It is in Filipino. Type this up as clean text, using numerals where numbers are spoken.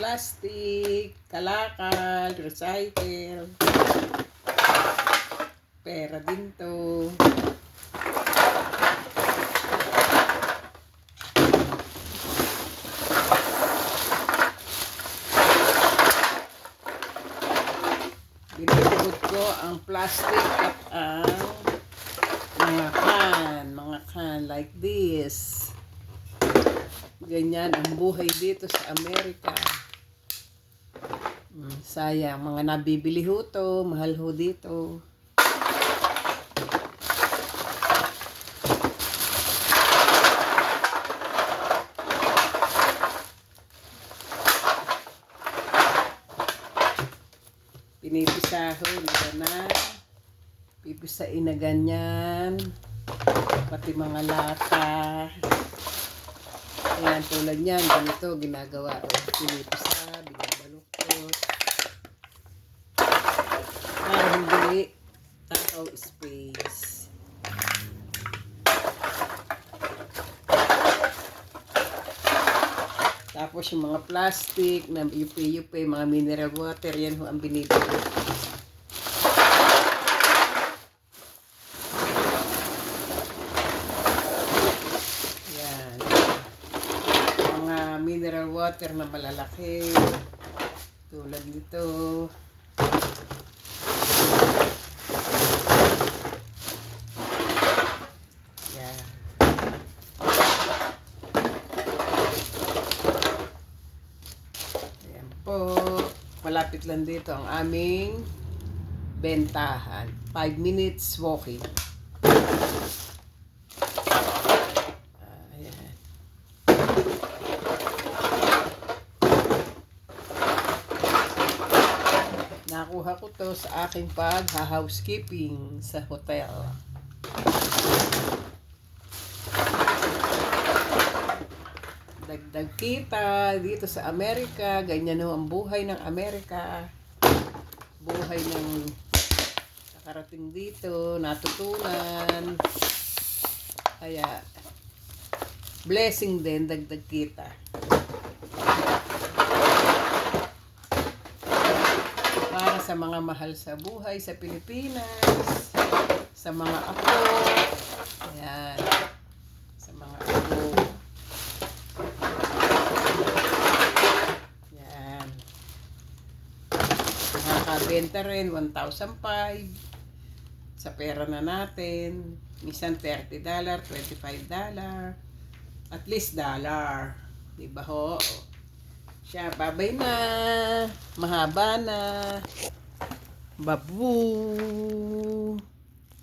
plastic, kalakal, recycle. Pera din to. Binubuhod ko ang plastic at ang mga can like this. Ganyan ang buhay dito sa Amerika. Sayang, mga nabibili ho to, mahal ho dito. Pinipisa ho na pipisain na ganyan, pati mga lata. Ayan, tulad yan, ganito ginagawa ko. Pinipisa, binabaluktot. Para hindi takaw space. Tapos yung mga plastic, na yupi-yupi, mga mineral water, yan ho ang binibili. Yan. Mga mineral water na malalaki. Tulad nito. Yan. Ayan po. Malapit lang dito ang aming bentahan. 5 minutes walking. Ayan. Nakuha ko to sa aking pag-housekeeping sa hotel. Dagdag kita dito sa Amerika. Ganyan ho ang buhay ng Amerika. Buhay ng nakarating dito, natutunan. Kaya blessing din, dagdag kita. Para sa mga mahal sa buhay sa Pilipinas, sa mga apo. Ayan. Sa mga apo. Nakakabenta rin 1,500 sa pera na natin. Minsan $30, $25, at least dollar. Diba ho? Siya, babay na. Mahaba na. Babu.